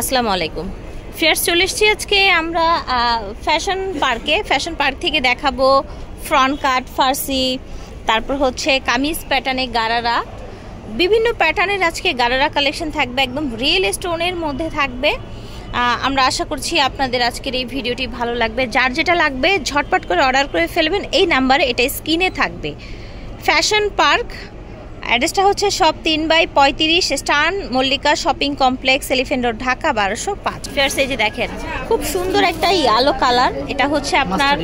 আসসালামু আলাইকুম ফিয়ার্স, চলে এসেছি আজকে আমরা ফ্যাশন পার্ক থেকে দেখাবো ফ্রন্ট কাট, ফার্সি, তারপর হচ্ছে কামিজ প্যাটার্নে গারারা, বিভিন্ন প্যাটার্নের আজকে গারারা কালেকশন থাকবে, একদম রিয়েল স্টোনের মধ্যে থাকবে। আমরা আশা করছি আপনাদের আজকের এই ভিডিওটি ভালো লাগবে। যার যেটা লাগবে ঝটপট করে অর্ডার করে ফেলবেন এই নাম্বারে, এটা স্ক্রিনে থাকবে। ফ্যাশন পার্ক অ্যাড্রেসটা হচ্ছে সব 3/35 স্টান Mallika shopping complex, Elephant Road, Dhaka 1205। ফিয়ার্স, এই যে দেখেন খুব সুন্দর একটা ইয়েলো কালার, এটা হচ্ছে আপনার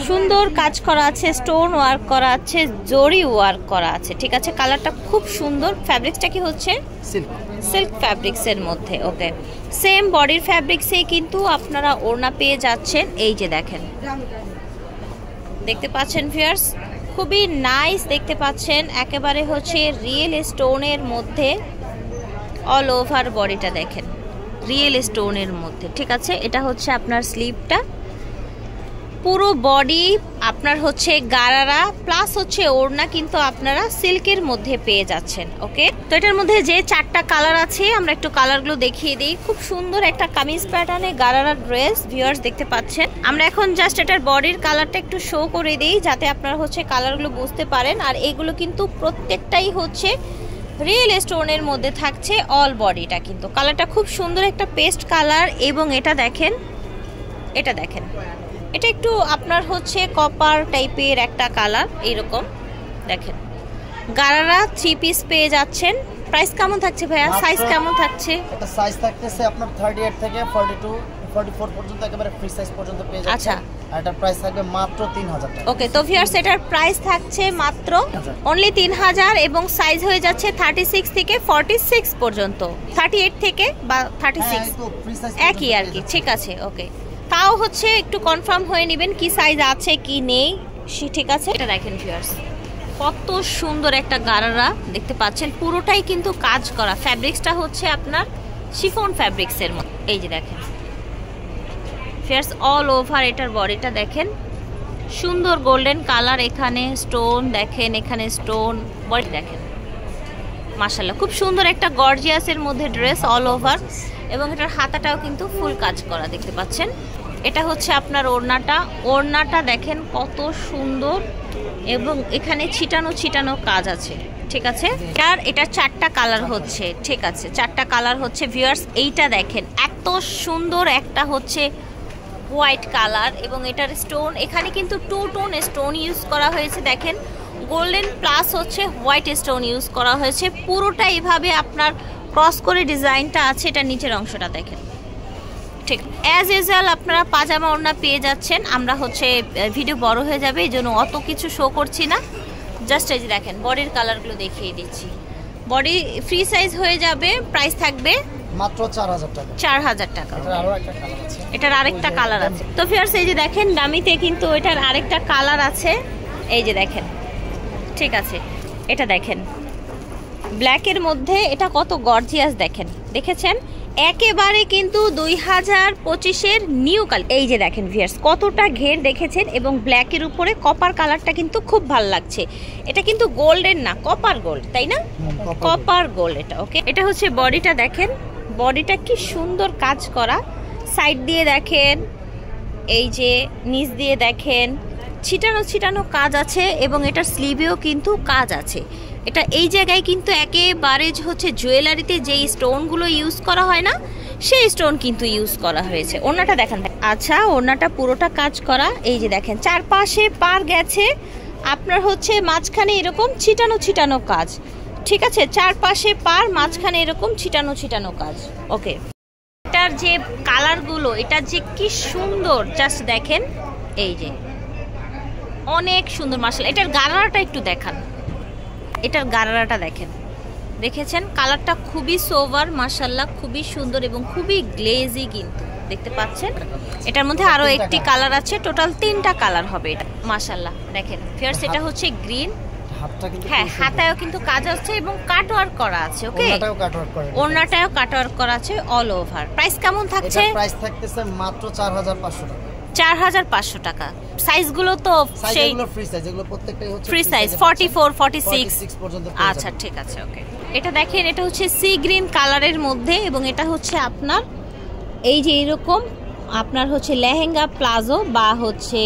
সুন্দর কাজ করা আছে, স্টোন ওয়ার্ক করা আছে, জরি ওয়ার্ক করা আছে, ঠিক আছে। কালারটা খুব সুন্দর। ফ্যাব্রিক্সটা কি হচ্ছে সিল্ক ফ্যাব্রিক্সের মধ্যে। ওকে, সেম বডির ফ্যাব্রিক্সে কিন্তু আপনারা ওড়না পেয়ে যাচ্ছেন। এই যে দেখেন, দেখতে পাচ্ছেন ভিউয়ার্স, খুবই নাইস দেখতে পাচ্ছেন, একেবারে হচ্ছে রিয়েল স্টোনের মধ্যে অল ওভার বডিটা দেখেন, রিয়েল স্টোনের মধ্যে, ঠিক আছে। এটা হচ্ছে আপনার স্লিভটা, পুরো বডি আপনার হচ্ছে গারারা প্লাস হচ্ছে ওড়না কিন্তু আপনারা সিল্কের মধ্যে পেয়ে যাচ্ছেন। ওকে, তো এটার মধ্যে যে 4টা কালার আছে আমরা একটু কালারগুলো দেখিয়ে দিই। খুব সুন্দর একটা কামিজ প্যাটার্নে গারারা ড্রেস ভিউয়ার্স দেখতে পাচ্ছেন। আমরা এখন জাস্ট এটার বডির কালারটা একটু শো করে দিই যাতে আপনারা হচ্ছে কালারগুলো বুঝতে পারেন। আর এগুলো কিন্তু প্রত্যেকটাই হচ্ছে রিয়েল স্টোনের মধ্যে থাকছে, অল বডিটা কিন্তু। কালারটা খুব সুন্দর একটা পেস্ট কালার, এবং এটা দেখেন এটা একটু আপনার হচ্ছে কপার টাইপের একটা কালার, এইরকম দেখেন। গারারা 3 পিস পেয়ে যাচ্ছেন। প্রাইস কেমন থাকছে ভাইয়া? সাইজ কেমন থাকছে? এটা সাইজ থাকতেছে আপনার 38 থেকে 42 44 পর্যন্ত, একেবারে ফ্রি সাইজ পর্যন্ত পেয়ে যাচ্ছেন। আচ্ছা, আর এটা প্রাইস থাকবে মাত্র 3000 টাকা। ওকে, তো ভিউয়ার্স এটার প্রাইস থাকছে মাত্র অনলি 3000, এবং সাইজ হয়ে যাচ্ছে 36 থেকে 46 পর্যন্ত, 38 থেকে বা 36 একই আর কি, ঠিক আছে। ওকে, তাও হচ্ছে একটু কনফার্ম হয়ে নেবেন কি সাইজ আছে কি নেই, ঠিক আছে। এটা দেখেন ভিউয়ার্স, কত সুন্দর একটা গারারা দেখতে পাচ্ছেন, পুরোটাই কিন্তু কাজ করা। ফ্যাব্রিক্সটা হচ্ছে আপনার শিফন ফ্যাব্রিক্সের মতো। এই যে দেখেন ভিউয়ার্স, অল ওভার এটার বডিটা দেখেন, সুন্দর গোল্ডেন কালার, এখানে স্টোন দেখেন, এখানে স্টোন, বডি দেখেন, মাশাআল্লাহ খুব সুন্দর একটা গর্জিয়াসের মধ্যে ড্রেস অল ওভার, এবং এটার হাতাটাও কিন্তু ফুল কাজ করা দেখতে পাচ্ছেন। এটা হচ্ছে আপনার ওড়নাটা দেখেন কত সুন্দর, এবং এখানে ছিটানো কাজ আছে, ঠিক আছে। আর এটা 4টা কালার হচ্ছে, ঠিক আছে, 4টা কালার হচ্ছে ভিউয়ার্স। এইটা দেখেন এত সুন্দর একটা হচ্ছে হোয়াইট কালার, এবং এটার স্টোন এখানে কিন্তু 2 টোন স্টোন ইউজ করা হয়েছে, দেখেন গোল্ডেন প্লাস হচ্ছে হোয়াইট স্টোন ইউজ করা হয়েছে। পুরোটা এইভাবে আপনার ক্রস করে ডিজাইনটা আছে। এটা নিচের অংশটা দেখেন, ঠিক অ্যাজ ইউজুয়াল আপনারা পাজামা ওড়না পেয়ে যাচ্ছেন। আমরা হচ্ছে ভিডিও বড় হয়ে যাবে এই জন্য অত কিছু শো করছি না, জাস্ট এই যে দেখেন বডির কালারগুলো দেখিয়ে দিচ্ছি। বডি ফ্রি সাইজ হয়ে যাবে, প্রাইস থাকবে মাত্র 4000 টাকা। 4000 টাকা। এটার আরেকটা কালার আছে। তো ভিউয়ার্স এই যে দেখেন দামিতে কিন্তু এটার আরেকটা কালার আছে, এই যে দেখেন, ঠিক আছে। এটা দেখেন ব্ল্যাকের মধ্যে, এটা কত গর্জিয়াস দেখেন, দেখেছেন একেবারে কিন্তু 2025-এর নিউ কালার। এই যে দেখেন ভিউয়ার্স কতটা ঘের দেখেছেন, এবং ব্ল্যাকের উপরে কপার কালারটা কিন্তু খুব ভালো লাগছে। এটা কিন্তু গোল্ডেন না, কপার গোল্ড, তাই না? কপার গোল্ড এটা। ওকে, এটা হচ্ছে বডিটা দেখেন, বডিটা কি সুন্দর কাজ করা, সাইড দিয়ে দেখেন, এই যে নিচ দিয়ে দেখেন ছিটানো কাজ আছে, এবং এটার স্লিভেও কিন্তু কাজ আছে। এটা এই জায়গায় কিন্তু একেবারে হচ্ছে জুয়েলারিতে যেই স্টোনগুলো ইউজ করা হয় না, সেই স্টোন কিন্তু ইউজ করা হয়েছে। ওড়নাটা দেখেন, আচ্ছা ওড়নাটা পুরোটা কাজ করা। এই যে দেখেন চারপাশে পার গেছে আপনার হচ্ছে মাঝখানে এরকম ছিটানো কাজ, ঠিক আছে। চারপাশে পার, মাঝখানে এরকম ছিটানো কাজ। ওকে, এটার যে কালারগুলো, এটা যে কি সুন্দর জাস্ট দেখেন, এই যে অনেক সুন্দর মাশাআল্লাহ। এটার গারারাটা একটু দেখান, এটার গারারাটা দেখেন, দেখেছেন কালারটা খুবই সোভার মাশাআল্লাহ, খুবই সুন্দর এবং খুবই গ্লেজি কিন্তু দেখতে পাচ্ছেন। এটার মধ্যে আরো একটি কালার আছে, টোটাল 3টা কালার হবে এটা মাশাআল্লাহ। দেখেন ভিউয়ার্স এটা হচ্ছে গ্রিন, হ্যাঁ হাতায়ও কিন্তু কাজ আছে এবং কাটওয়ার্ক করা আছে। ওকে, ওড়নাটাও কাটওয়ার্ক করা আছে অল ওভার। প্রাইস কেমন থাকছে? প্রাইস থাকতেছে মাত্র 4500 টাকা। 4500 টাকা। সাইজগুলো তো সেই ফ্রি সাইজ, এগুলো প্রত্যেকটাই হচ্ছে ফ্রি সাইজ 44 46 পর্যন্ত। আচ্ছা ঠিক আছে, ওকে। এটা দেখেন, এটা হচ্ছে সি গ্রিন কালারের মধ্যে এবং এটা হচ্ছে আপনার এই যে এরকম আপনার হচ্ছে লেহেঙ্গা প্লাজো বা হচ্ছে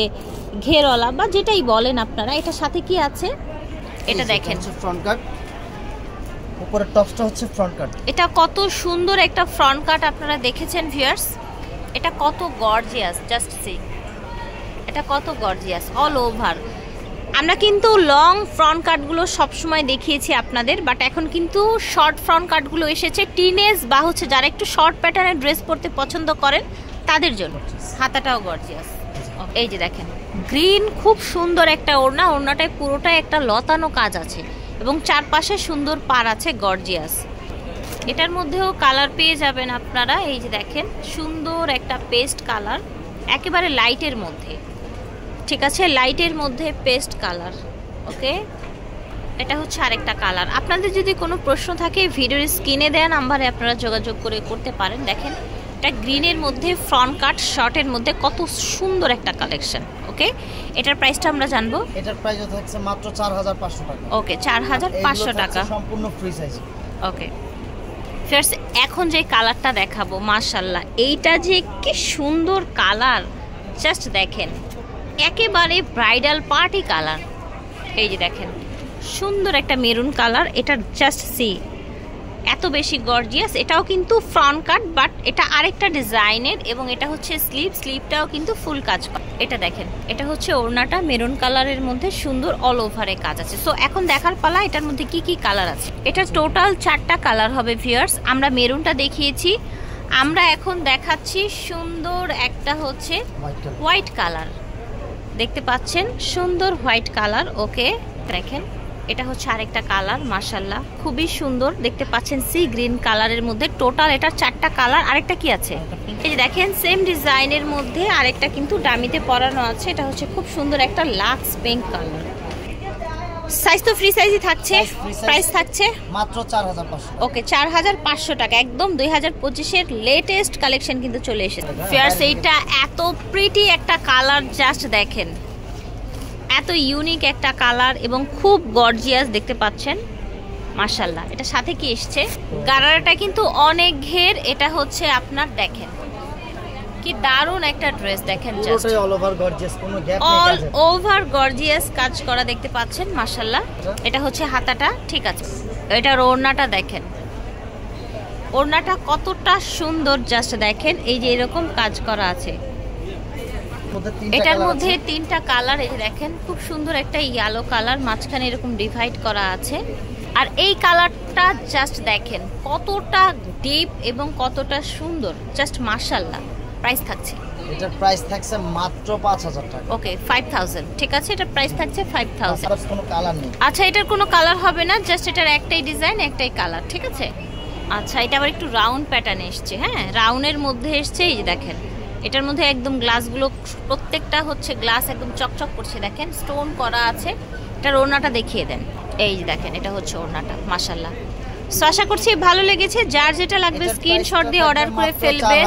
ঘেরওয়ালা বা যেটাই বলেন আপনারা। এটার সাথে কি আছে এটা দেখেন, ফ্রন্ট কাট, উপরের টপসটা হচ্ছে ফ্রন্ট কাট। এটা কত সুন্দর একটা ফ্রন্ট কাট আপনারা দেখেছেন ভিউয়ার্স, এটা কত গর্জিয়াস, জাস্ট সি এটা কত গর্জিয়াস অল ওভার। আমরা কিন্তু লং ফ্রন্ট কাটগুলো সবসময় দেখিয়েছি আপনাদের, বাট এখন কিন্তু শর্ট ফ্রন্ট কাটগুলো এসেছে টিনেজ বা হচ্ছে যারা একটু শর্ট প্যাটার্নের ড্রেস পরতে পছন্দ করেন তাদের জন্য। হাতাটাও গর্জিয়াস, এই যে দেখেন গ্রিন, খুব সুন্দর একটা ওড়না, ওড়নাটায় পুরোটাই একটা লতানো কাজ আছে এবং চারপাশে সুন্দর পার আছে গর্জিয়াস। এটার মধ্যেও কালার পেয়ে যাবেন আপনারা, এই যে দেখেন সুন্দর একটা পেস্ট কালার, একেবারে লাইটের মধ্যে, ঠিক আছে, লাইটের মধ্যে পেস্ট কালার। ওকে, এটা হচ্ছে আরেকটা কালার। আপনাদের যদি কোনো প্রশ্ন থাকে ভিডিওর স্ক্রিনে দেওয়া নাম্বারে আপনারা যোগাযোগ করে করতে পারেন। দেখেন এটা গ্রিনের মধ্যে ফ্রন্ট কাট শর্টের মধ্যে কত সুন্দর একটা কালেকশন। ওকে, এটার প্রাইসটা আমরা জানবো। এটার প্রাইস থাকছে মাত্র 4500 টাকা। ওকে, 4500 টাকা, সম্পূর্ণ ফ্রি সাইজ। ওকে ফ্রেন্ডস, এখন যে কালারটা দেখাবো মাশাআল্লাহ, এইটা যে কি সুন্দর কালার, জাস্ট দেখেন একেবারে ব্রাইডাল পার্টি কালার। এই যে দেখেন সুন্দর একটা মেরুন কালার, এটা জাস্ট সি এত বেশি গর্জিয়াস। এটাও কিন্তু ফ্রন্ট কাট, বাট এটা আরেকটা ডিজাইনের এবং এটা হচ্ছে স্লিভটাও কিন্তু ফুল কাজ করা। এটা দেখেন, এটা হচ্ছে ওড়নাটা মেরুন কালারের মধ্যে সুন্দর অল ওভারে কাজ আছে। সো এখন দেখার পালা এটার মধ্যে কি কি কালার আছে। এটা টোটাল 4টা কালার হবে ভিউয়ার্স। আমরা মেরুনটা দেখিয়েছি, আমরা এখন দেখাচ্ছি সুন্দর একটা হচ্ছে হোয়াইট কালার, দেখতে পাচ্ছেন সুন্দর হোয়াইট কালার। ওকে দেখেন এটা হচ্ছে আরেকটা কালার, মাশাআল্লাহ খুবই সুন্দর, দেখতে পাচ্ছেন সি গ্রিন কালারের মধ্যে। টোটাল এটা 4টা কালার। আরেকটা কি আছে এই যে দেখেন সেম ডিজাইনের মধ্যে আরেকটা কিন্তু ডামিতে পরানো আছে, এটা হচ্ছে খুব সুন্দর একটা লাক্স পিঙ্ক কালার। সাইজ তো ফ্রি সাইজই থাকছে, প্রাইস থাকছে মাত্র 4500। ওকে, 4500 টাকা, একদম 2025-এর লেটেস্ট কালেকশন কিন্তু চলে এসেছে ফিয়ার্স। এইটা এত প্রিটি একটা কালার, জাস্ট দেখেন এত ইউনিক একটা কালার এবং খুব গর্জিয়াস, দেখতে পাচ্ছেন মাশাআল্লাহ। এটা সাথে কি এসছে, গারারাটা কিন্তু অনেক ঘের, এটা হচ্ছে আপনার দেখেন কি দারুণ একটা ড্রেস, দেখেন জাস্ট অল ওভার গর্জিয়াস, কোনো গ্যাপ নেই, অল ওভার গর্জিয়াস কাজ করা, দেখতে পাচ্ছেন মাশাআল্লাহ। এটা হচ্ছে হাতাটা, ঠিক আছে, এটার ওড়নাটা দেখেন, ওড়নাটা কতটা সুন্দর, জাস্ট দেখেন এই যে এরকম কাজ করা আছে। এটার মধ্যে 3টা কালার, এই যে দেখেন খুব সুন্দর একটা ইয়েলো কালার, মাঝখানে এরকম ডিভাইড করা আছে। আর এই কালারটা জাস্ট দেখেন কতটা ডিপ এবং কতটা সুন্দর, জাস্ট মাশাআল্লাহ। প্রাইস থাকছে, এটার প্রাইস থাকছে মাত্র 5000 টাকা। ওকে 5000, ঠিক আছে, এটার প্রাইস থাকছে 5000। কোনো কালার নেই, আচ্ছা এটার কোনো কালার হবে না, জাস্ট এটার একটাই ডিজাইন একটাই কালার, ঠিক আছে। আচ্ছা এটা আবার একটু রাউন্ড প্যাটার্নে এসছে, হ্যাঁ রাউন্ডের মধ্যে এসছে, এই যে দেখেন এটার মধ্যে একদম গ্লাসগুলো প্রত্যেকটা হচ্ছে গ্লাস একদম চকচক করছে, দেখেন স্টোন করা আছে। এটার ওড়নাটা দেখিয়ে দেন, এই যে দেখেন এটা হচ্ছে ওড়নাটা, মাশাআল্লাহ। সো আশা করছি ভালো লেগেছে, যার যেটা লাগবে স্ক্রিনশট দিয়ে অর্ডার করে ফেলবেন।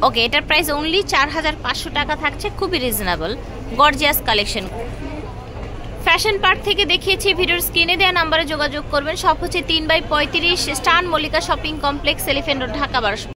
ওকে, এটার প্রাইস অনলি 4500 টাকা থাকছে, খুবই reasonable gorgeous collection. Fashion park থেকে দেখিয়েছি, ভিডিওর স্ক্রিনে দেওয়া নাম্বারে যোগাযোগ করবেন। সব হচ্ছে 3/35 স্টান Mallika shopping complex, Elephant Road, Dhaka 1200।